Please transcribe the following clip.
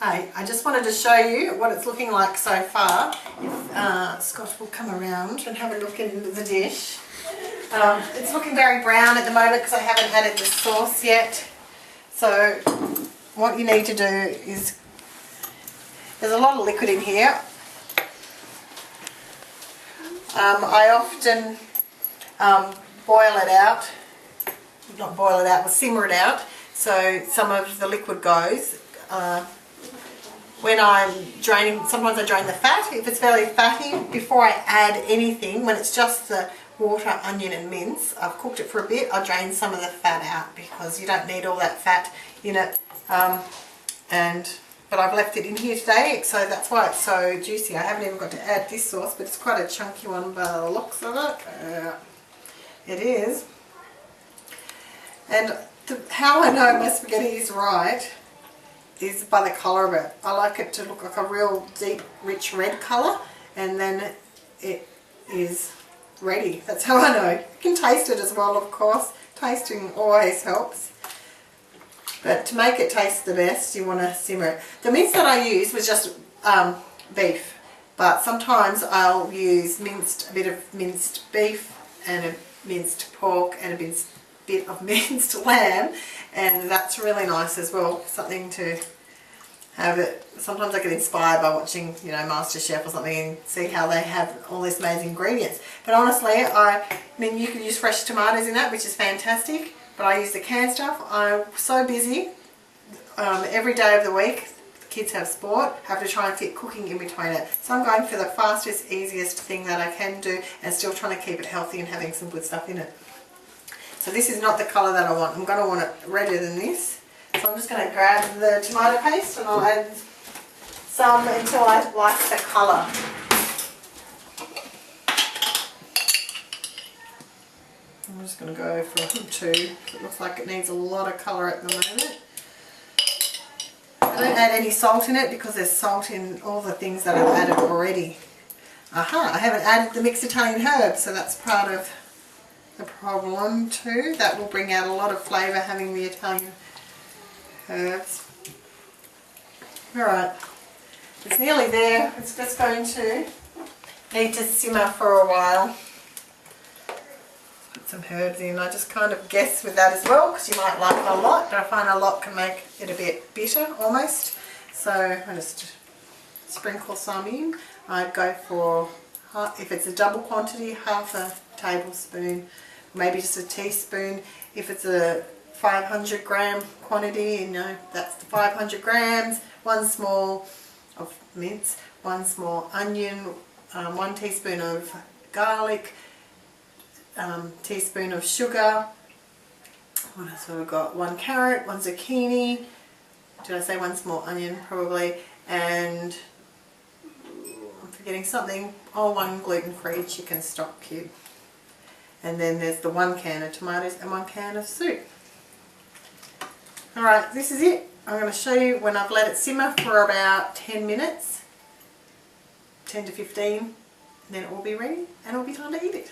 Hey, I just wanted to show you what it's looking like so far. If Scott will come around and have a look in the dish. It's looking very brown at the moment because I haven't added the sauce yet. So what you need to do is, there's a lot of liquid in here. I often boil it out, not boil it out, but simmer it out so some of the liquid goes. When I'm draining, sometimes I drain the fat. If it's fairly fatty, before I add anything, when it's just the water, onion and mince, I've cooked it for a bit, I drain some of the fat out because you don't need all that fat in it. But I've left it in here today, so that's why it's so juicy. I haven't even got to add this sauce, but it's quite a chunky one by the looks of it. It is. And how I know my spaghetti is right is by the colour of it. I like it to look like a real deep, rich red colour, and then it is ready. That's how I know. You can taste it as well, of course. Tasting always helps. But to make it taste the best, you want to simmer it. The mince that I used was just beef, but sometimes I'll use a bit of minced beef and a minced pork and a bit of minced lamb, and that's really nice as well. Something to have it. Sometimes I get inspired by watching, MasterChef or something and see how they have all these amazing ingredients. But honestly, I mean, you can use fresh tomatoes in that, which is fantastic. But I use the canned stuff. I'm so busy every day of the week. The kids have sport. Have to try and fit cooking in between it. So I'm going for the fastest, easiest thing that I can do, and still trying to keep it healthy and having some good stuff in it. So this is not the colour that I want. I'm going to want it redder than this. So I'm just going to grab the tomato paste and I'll add some until I like the colour. I'm just going to go for 2. It looks like it needs a lot of colour at the moment. I don't add any salt in it because there's salt in all the things that I've added already. Aha, I haven't added the mixed Italian herbs, so that's part of the problem too. That will bring out a lot of flavour, having the Italian herbs. Alright, it's nearly there. It's just going to need to simmer for a while. Put some herbs in. I just kind of guess with that as well, because you might like a lot, but I find a lot can make it a bit bitter almost. So I just sprinkle some in. I'd go for, if it's a double quantity, half a tablespoon, maybe just a teaspoon. If it's a 500 gram quantity, that's the 500 grams. 1 small of mince, 1 small onion, 1 teaspoon of garlic, teaspoon of sugar. What else have I got? 1 carrot, 1 zucchini. Did I say 1 small onion? Probably. And I'm forgetting something. 1 gluten-free chicken stock cube. And then there's the 1 can of tomatoes and 1 can of soup. Alright, this is it. I'm going to show you when I've let it simmer for about 10 minutes, 10 to 15, and then it will be ready and it will be time to eat it.